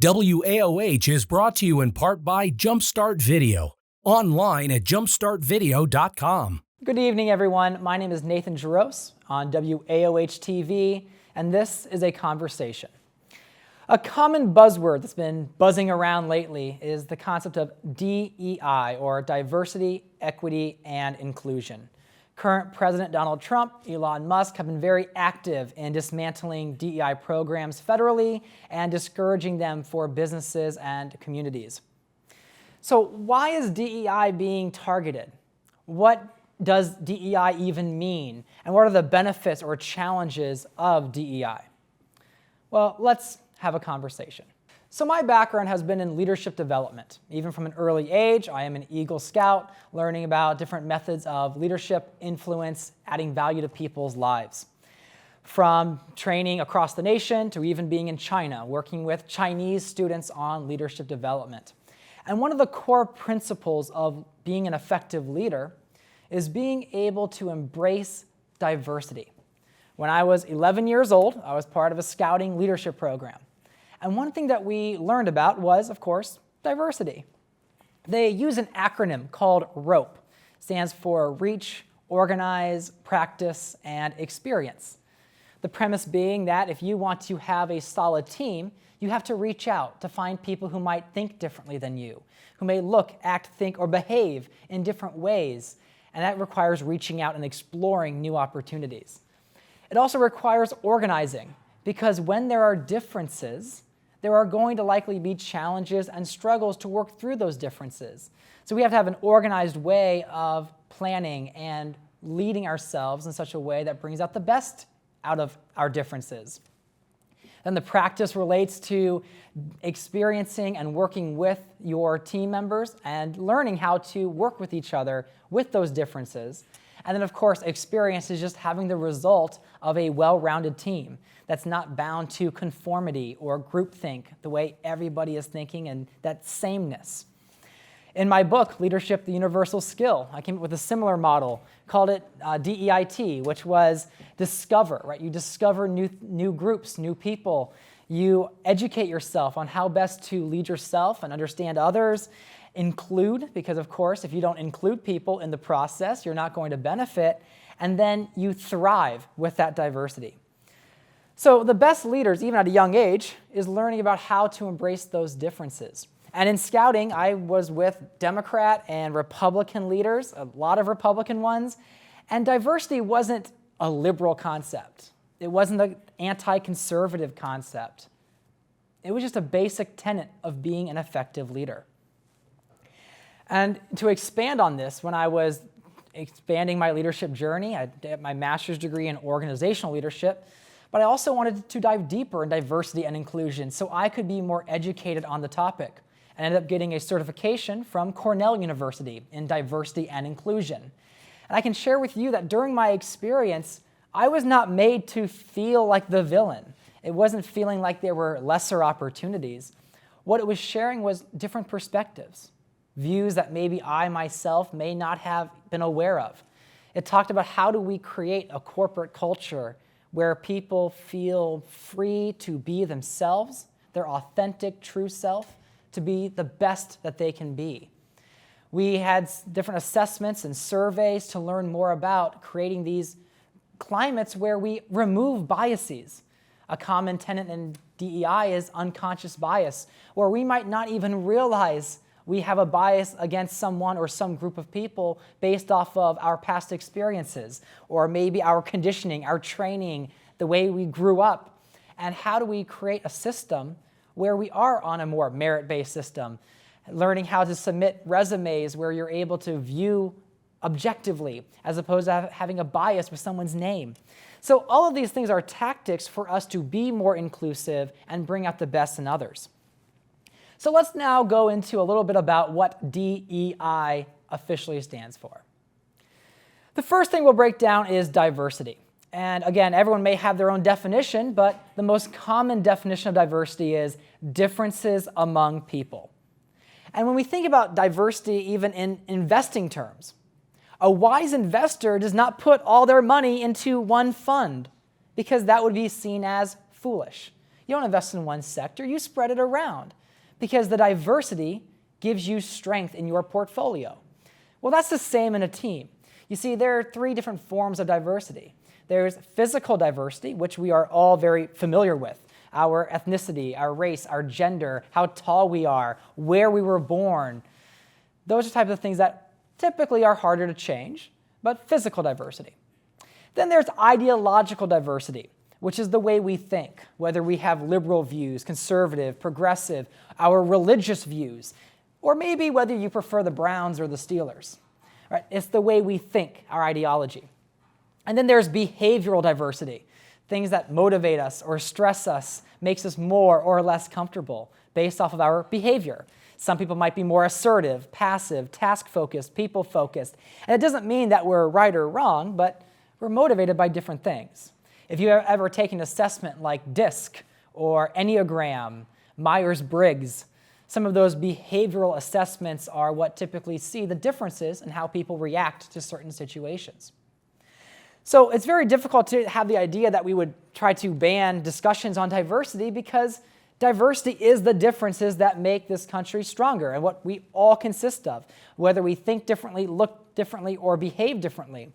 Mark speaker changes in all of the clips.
Speaker 1: WAOH is brought to you in part by Jumpstart Video, online at jumpstartvideo.com.
Speaker 2: Good evening, everyone. My name is Nathan Jarosz on WAOH TV, and this is A Conversation. A common buzzword that's been buzzing around lately is the concept of DEI, or diversity, equity, and inclusion. Current President Donald Trump, Elon Musk have been very active in dismantling DEI programs federally and discouraging them for businesses and communities. So why is DEI being targeted? What does DEI even mean? And what are the benefits or challenges of DEI? Well, let's have a conversation. So my background has been in leadership development. Even from an early age, I am an Eagle Scout, learning about different methods of leadership, influence, adding value to people's lives. From training across the nation to even being in China, working with Chinese students on leadership development. And one of the core principles of being an effective leader is being able to embrace diversity. When I was 11 years old, I was part of a scouting leadership program. And one thing that we learned about was, of course, diversity. They use an acronym called ROPE. It stands for Reach, Organize, Practice, and Experience. The premise being that if you want to have a solid team, you have to reach out to find people who might think differently than you, who may look, act, think, or behave in different ways. And that requires reaching out and exploring new opportunities. It also requires organizing, because when there are differences, there are going to likely be challenges and struggles to work through those differences. So we have to have an organized way of planning and leading ourselves in such a way that brings out the best out of our differences. Then the practice relates to experiencing and working with your team members and learning how to work with each other with those differences. And then, of course, experience is just having the result of a well-rounded team that's not bound to conformity or groupthink, the way everybody is thinking, and that sameness. In my book, Leadership, the Universal Skill, I came up with a similar model, called it DEIT, which was discover, right? You discover new groups, new people. You educate yourself on how best to lead yourself and understand others. Include, because of course, if you don't include people in the process, you're not going to benefit. And then you thrive with that diversity. So the best leaders, even at a young age, is learning about how to embrace those differences. And in scouting, I was with Democrat and Republican leaders, a lot of Republican ones, and diversity wasn't a liberal concept. It wasn't an anti-conservative concept. It was just a basic tenet of being an effective leader. And to expand on this, when I was expanding my leadership journey, I did my master's degree in organizational leadership, but I also wanted to dive deeper in diversity and inclusion so I could be more educated on the topic. I ended up getting a certification from Cornell University in diversity and inclusion. And I can share with you that during my experience, I was not made to feel like the villain. It wasn't feeling like there were lesser opportunities. What it was sharing was different perspectives, views that maybe I myself may not have been aware of. It talked about how do we create a corporate culture where people feel free to be themselves, their authentic, true self, to be the best that they can be. We had different assessments and surveys to learn more about creating these climates where we remove biases. A common tenet in DEI is unconscious bias, where we might not even realize we have a bias against someone or some group of people based off of our past experiences, or maybe our conditioning, our training, the way we grew up. And how do we create a system where we are on a more merit-based system, learning how to submit resumes where you're able to view objectively as opposed to having a bias with someone's name. So all of these things are tactics for us to be more inclusive and bring out the best in others. So let's now go into a little bit about what DEI officially stands for. The first thing we'll break down is diversity. And again, everyone may have their own definition, but the most common definition of diversity is differences among people. And when we think about diversity even in investing terms, a wise investor does not put all their money into one fund because that would be seen as foolish. You don't invest in one sector, you spread it around because the diversity gives you strength in your portfolio. Well, that's the same in a team. You see, there are three different forms of diversity. There's physical diversity, which we are all very familiar with. Our ethnicity, our race, our gender, how tall we are, where we were born. Those are types of things that typically are harder to change, but physical diversity. Then there's ideological diversity, which is the way we think, whether we have liberal views, conservative, progressive, our religious views, or maybe whether you prefer the Browns or the Steelers. Right? It's the way we think, our ideology. And then there's behavioral diversity, things that motivate us or stress us, makes us more or less comfortable based off of our behavior. Some people might be more assertive, passive, task-focused, people-focused. And it doesn't mean that we're right or wrong, but we're motivated by different things. If you've ever taken an assessment like DISC or Enneagram, Myers-Briggs, some of those behavioral assessments are what typically see the differences in how people react to certain situations. So it's very difficult to have the idea that we would try to ban discussions on diversity because diversity is the differences that make this country stronger and what we all consist of, whether we think differently, look differently, or behave differently.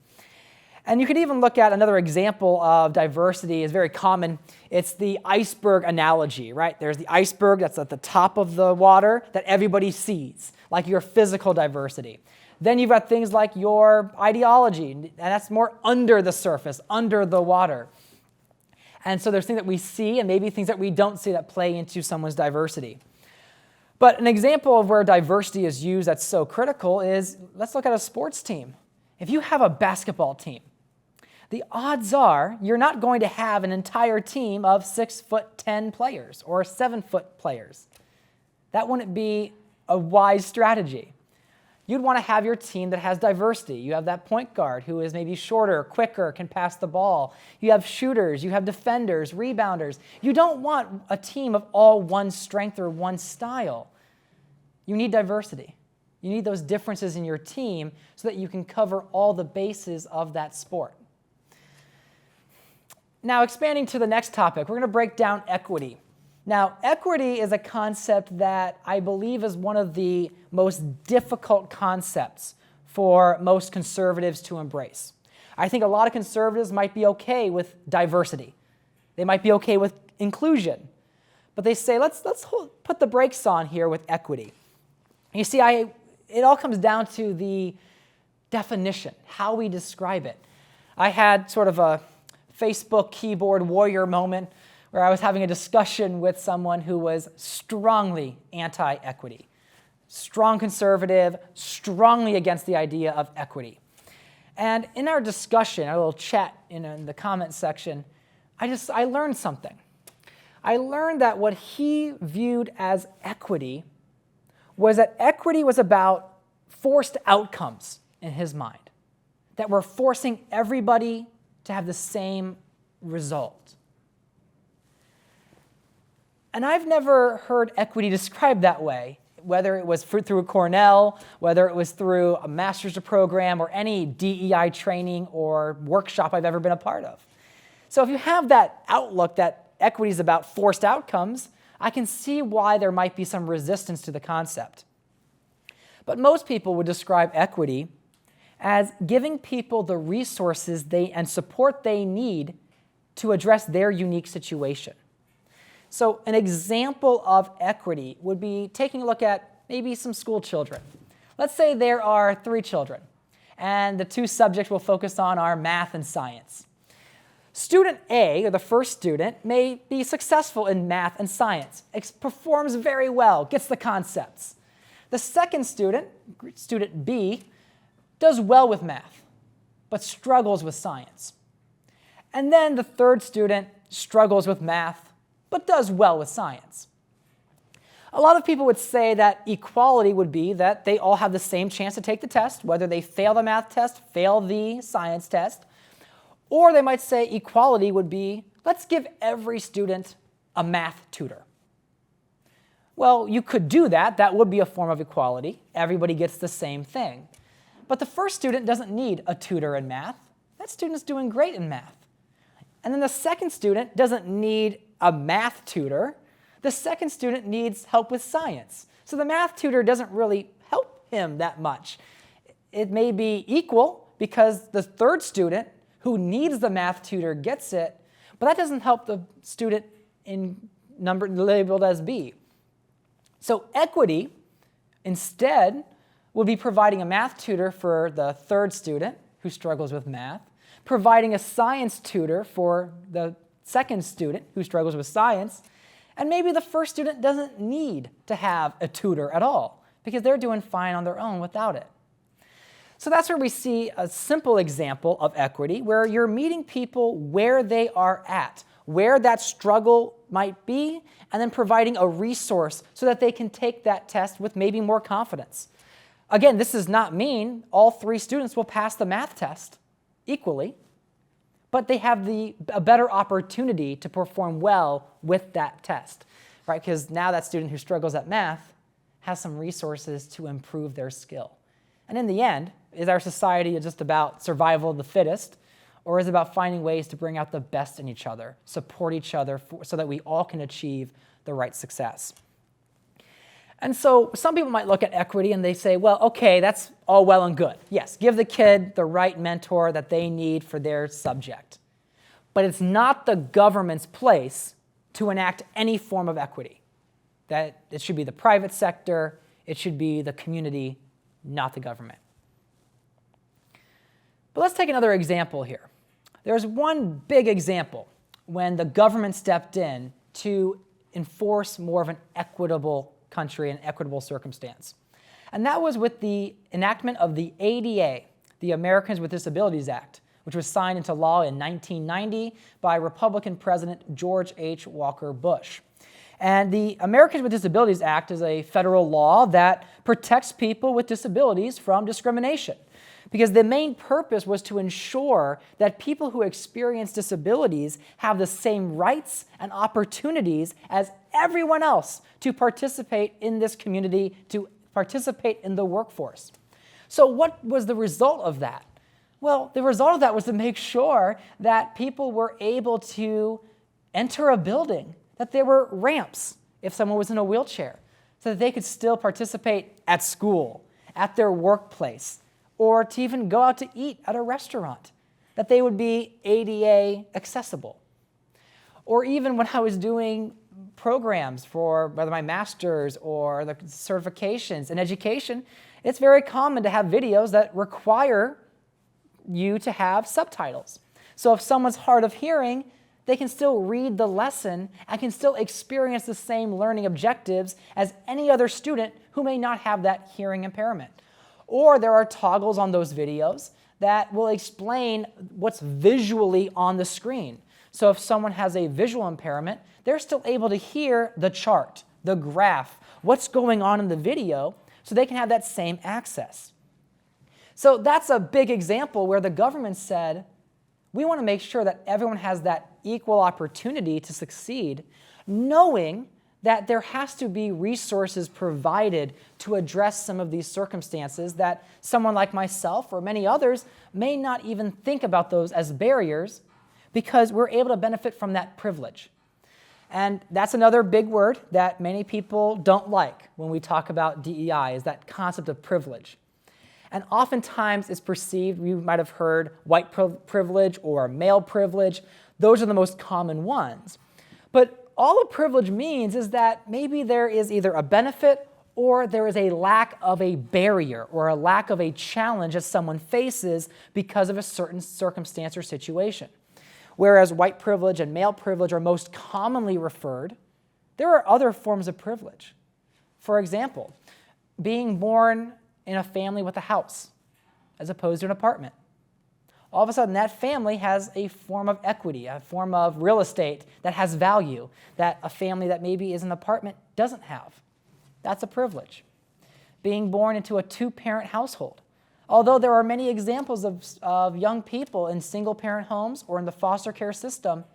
Speaker 2: And you could even look at another example of diversity is very common. It's the iceberg analogy, right? There's the iceberg that's at the top of the water that everybody sees, like your physical diversity. Then you've got things like your ideology, and that's more under the surface, under the water. And so there's things that we see and maybe things that we don't see that play into someone's diversity. But an example of where diversity is used that's so critical is, let's look at a sports team. If you have a basketball team, the odds are you're not going to have an entire team of 6'10" players or 7-foot players. That wouldn't be a wise strategy. You'd want to have your team that has diversity. You have that point guard who is maybe shorter, quicker, can pass the ball. You have shooters, you have defenders, rebounders. You don't want a team of all one strength or one style. You need diversity. You need those differences in your team so that you can cover all the bases of that sport. Now, expanding to the next topic, we're going to break down equity. Now, equity is a concept that I believe is one of the most difficult concepts for most conservatives to embrace. I think a lot of conservatives might be okay with diversity. They might be okay with inclusion. But they say, let's put the brakes on here with equity. And you see, it all comes down to the definition, how we describe it. I had sort of a Facebook keyboard warrior moment where I was having a discussion with someone who was strongly anti-equity, strong conservative, strongly against the idea of equity. And in our discussion, our little chat in the comment section, I learned something. I learned that what he viewed as equity was that equity was about forced outcomes in his mind, that we're forcing everybody to have the same result. And I've never heard equity described that way, whether it was through Cornell, whether it was through a master's program, or any DEI training or workshop I've ever been a part of. So if you have that outlook that equity is about forced outcomes, I can see why there might be some resistance to the concept. But most people would describe equity as giving people the resources and support they need to address their unique situation. So an example of equity would be taking a look at maybe some school children. Let's say there are 3 children, and the 2 subjects we'll focus on are math and science. Student A, or the first student, may be successful in math and science, performs very well, gets the concepts. The second student, student B, does well with math, but struggles with science. And then the third student struggles with math, but does well with science. A lot of people would say that equality would be that they all have the same chance to take the test, whether they fail the math test, fail the science test, or they might say equality would be, let's give every student a math tutor. Well, you could do that. That would be a form of equality. Everybody gets the same thing. But the first student doesn't need a tutor in math. That student's doing great in math. And then the second student doesn't need a math tutor, the second student needs help with science. So the math tutor doesn't really help him that much. It may be equal because the third student who needs the math tutor gets it, but that doesn't help the student in number labeled as B. So equity instead would be providing a math tutor for the third student who struggles with math, providing a science tutor for the second student who struggles with science, and maybe the first student doesn't need to have a tutor at all because they're doing fine on their own without it. So that's where we see a simple example of equity where you're meeting people where they are at, where that struggle might be, and then providing a resource so that they can take that test with maybe more confidence. Again, this does not mean all 3 students will pass the math test equally, but they have a better opportunity to perform well with that test, right? Because now that student who struggles at math has some resources to improve their skill. And in the end, is our society just about survival of the fittest, or is it about finding ways to bring out the best in each other, support each other so that we all can achieve the right success? And so some people might look at equity and they say, well, okay, that's all well and good. Yes, give the kid the right mentor that they need for their subject. But it's not the government's place to enact any form of equity. That it should be the private sector, it should be the community, not the government. But let's take another example here. There's one big example when the government stepped in to enforce more of an equitable country and equitable circumstance. And that was with the enactment of the ADA, the Americans with Disabilities Act, which was signed into law in 1990 by Republican President George H. Walker Bush. And the Americans with Disabilities Act is a federal law that protects people with disabilities from discrimination, because the main purpose was to ensure that people who experience disabilities have the same rights and opportunities as everyone else to participate in this community, to participate in the workforce. So what was the result of that? Well, the result of that was to make sure that people were able to enter a building, that there were ramps if someone was in a wheelchair, so that they could still participate at school, at their workplace, or to even go out to eat at a restaurant, that they would be ADA accessible. Or even when I was doing programs for whether my master's or the certifications in education, it's very common to have videos that require you to have subtitles. So if someone's hard of hearing, they can still read the lesson and can still experience the same learning objectives as any other student who may not have that hearing impairment. Or there are toggles on those videos that will explain what's visually on the screen. So if someone has a visual impairment, they're still able to hear the chart, the graph, what's going on in the video, so they can have that same access. So that's a big example where the government said, we want to make sure that everyone has that equal opportunity to succeed, knowing that there has to be resources provided to address some of these circumstances that someone like myself or many others may not even think about those as barriers, because we're able to benefit from that privilege. And that's another big word that many people don't like when we talk about DEI, is that concept of privilege. And oftentimes it's perceived, you might have heard white privilege or male privilege. Those are the most common ones. But all a privilege means is that maybe there is either a benefit or there is a lack of a barrier or a lack of a challenge that someone faces because of a certain circumstance or situation. Whereas white privilege and male privilege are most commonly referred, there are other forms of privilege. For example, being born in a family with a house as opposed to an apartment. All of a sudden, that family has a form of equity, a form of real estate that has value that a family that maybe is an apartment doesn't have. That's a privilege. Being born into a 2-parent household. Although there are many examples of young people in single-parent homes or in the foster care system,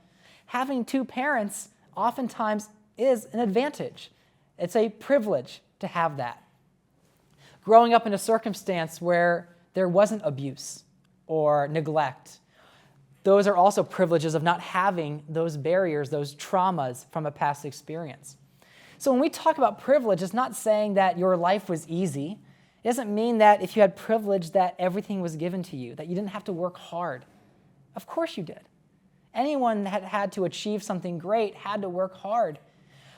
Speaker 2: having 2 parents oftentimes is an advantage. It's a privilege to have that. Growing up in a circumstance where there wasn't abuse or neglect, those are also privileges of not having those barriers, those traumas from a past experience. So when we talk about privilege, it's not saying that your life was easy. It doesn't mean that if you had privilege that everything was given to you, that you didn't have to work hard. Of course you did. Anyone that had to achieve something great had to work hard.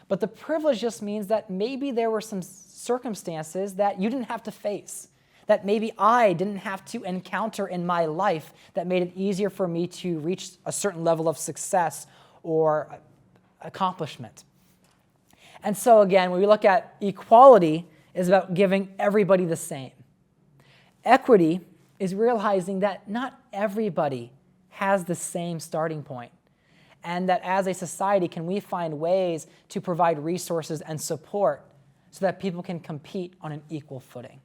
Speaker 2: But the privilege just means that maybe there were some circumstances that you didn't have to face, that maybe I didn't have to encounter in my life that made it easier for me to reach a certain level of success or accomplishment. And so again, when we look at equality, it's about giving everybody the same. Equity is realizing that not everybody has the same starting point, and that as a society, can we find ways to provide resources and support so that people can compete on an equal footing.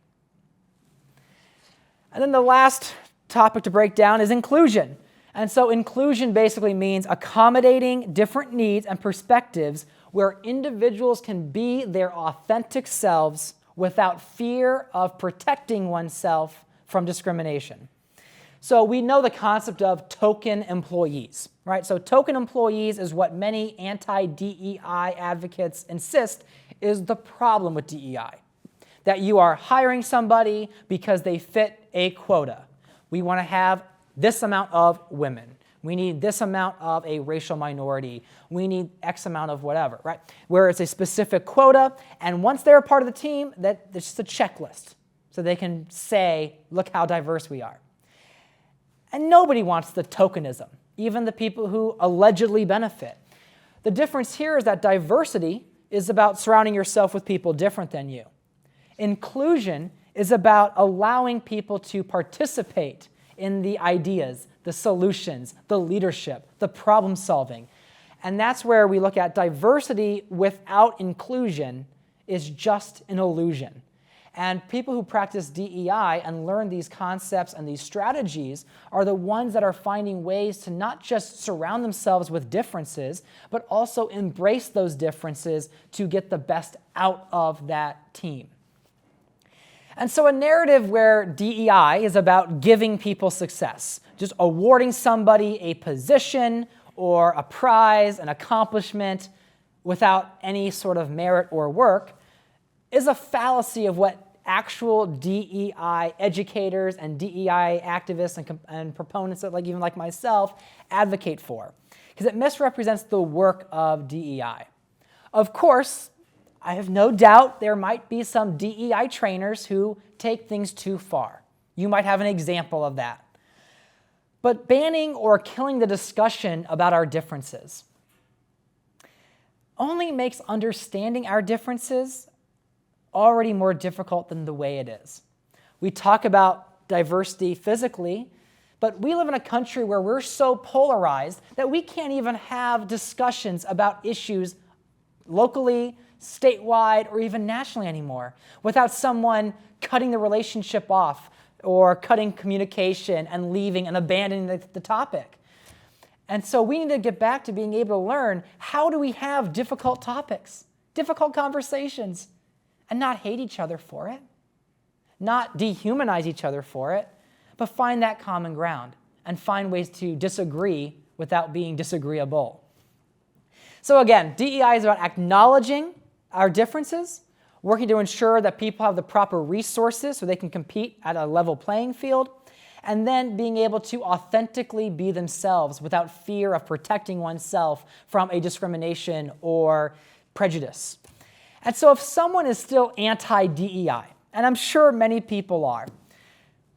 Speaker 2: And then the last topic to break down is inclusion. And so inclusion basically means accommodating different needs and perspectives where individuals can be their authentic selves without fear of protecting oneself from discrimination. So we know the concept of token employees, right? So token employees is what many anti-DEI advocates insist is the problem with DEI. That you are hiring somebody because they fit a quota. We want to have this amount of women. We need this amount of a racial minority. We need X amount of whatever, right? Where it's a specific quota, and once they're a part of the team, that's just a checklist. So they can say, look how diverse we are. And nobody wants the tokenism, even the people who allegedly benefit. The difference here is that diversity is about surrounding yourself with people different than you. Inclusion is about allowing people to participate in the ideas, the solutions, the leadership, the problem solving. And that's where we look at diversity without inclusion is just an illusion. And people who practice DEI and learn these concepts and these strategies are the ones that are finding ways to not just surround themselves with differences, but also embrace those differences to get the best out of that team. And so a narrative where DEI is about giving people success, just awarding somebody a position or a prize, an accomplishment without any sort of merit or work, is a fallacy of what actual DEI educators and DEI activists and proponents, even like myself, advocate for, because it misrepresents the work of DEI. Of course, I have no doubt there might be some DEI trainers who take things too far. You might have an example of that. But banning or killing the discussion about our differences only makes understanding our differences already more difficult than the way it is. We talk about diversity physically, but we live in a country where we're so polarized that we can't even have discussions about issues locally, statewide, or even nationally anymore without someone cutting the relationship off or cutting communication and leaving and abandoning the topic. And so we need to get back to being able to learn, how do we have difficult topics, difficult conversations, and not hate each other for it, not dehumanize each other for it, but find that common ground and find ways to disagree without being disagreeable. So again, DEI is about acknowledging our differences, working to ensure that people have the proper resources so they can compete at a level playing field, and then being able to authentically be themselves without fear of protecting oneself from a discrimination or prejudice. And so if someone is still anti-DEI, and I'm sure many people are,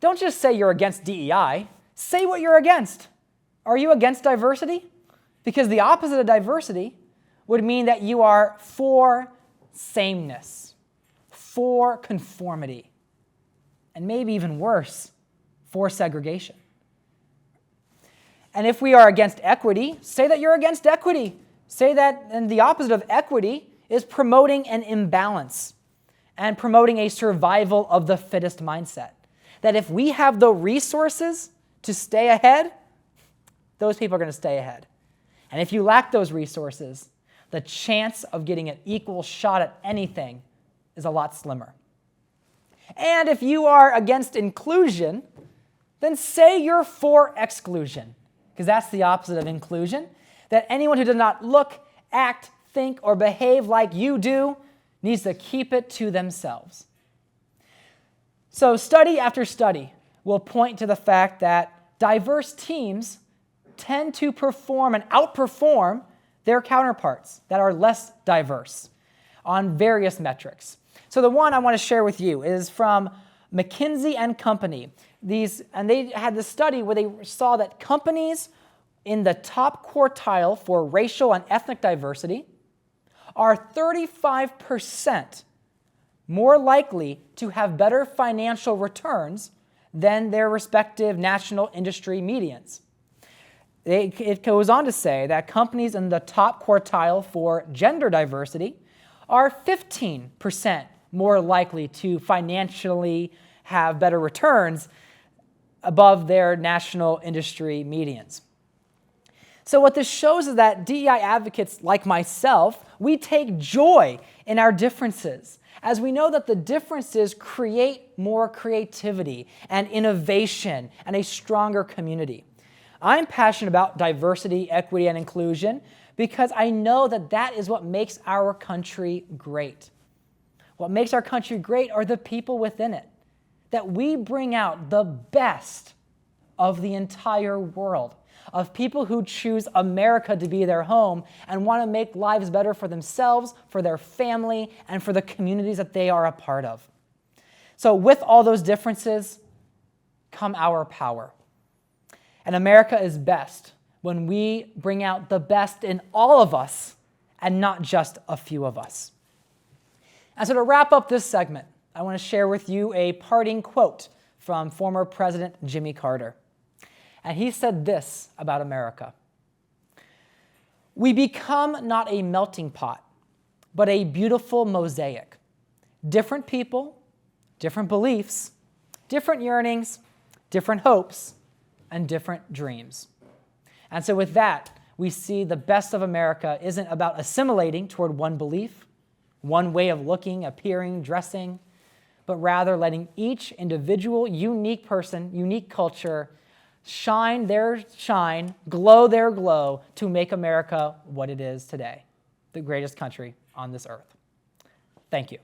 Speaker 2: don't just say you're against DEI, say what you're against. Are you against diversity? Because the opposite of diversity would mean that you are for sameness, for conformity, and maybe even worse, for segregation. And if we are against equity, say that you're against equity. Say that, and the opposite of equity is promoting an imbalance and promoting a survival of the fittest mindset. That if we have the resources to stay ahead, those people are going to stay ahead. And if you lack those resources, the chance of getting an equal shot at anything is a lot slimmer. And if you are against inclusion, then say you're for exclusion. because that's the opposite of inclusion, that anyone who does not look, act, think, or behave like you do needs to keep it to themselves. So study after study will point to the fact that diverse teams tend to perform and outperform their counterparts that are less diverse on various metrics. So the one I want to share with you is from McKinsey and Company. And they had this study where they saw that companies in the top quartile for racial and ethnic diversity are 35% more likely to have better financial returns than their respective national industry medians. It goes on to say that companies in the top quartile for gender diversity are 15% more likely to financially have better returns above their national industry medians. So what this shows is that DEI advocates like myself, we take joy in our differences, as we know that the differences create more creativity and innovation and a stronger community. I'm passionate about diversity, equity, and inclusion because I know that that is what makes our country great. What makes our country great are the people within it, that we bring out the best of the entire world, of people who choose America to be their home and want to make lives better for themselves, for their family, and for the communities that they are a part of. So with all those differences come our power. And America is best when we bring out the best in all of us and not just a few of us. And so to wrap up this segment, I want to share with you a parting quote from former President Jimmy Carter. And he said this about America: "We become not a melting pot, but a beautiful mosaic. Different people, different beliefs, different yearnings, different hopes, and different dreams." And so with that, we see the best of America isn't about assimilating toward one belief, one way of looking, appearing, dressing, but rather letting each individual, unique person, unique culture shine their shine, glow their glow to make America what it is today, the greatest country on this earth. Thank you.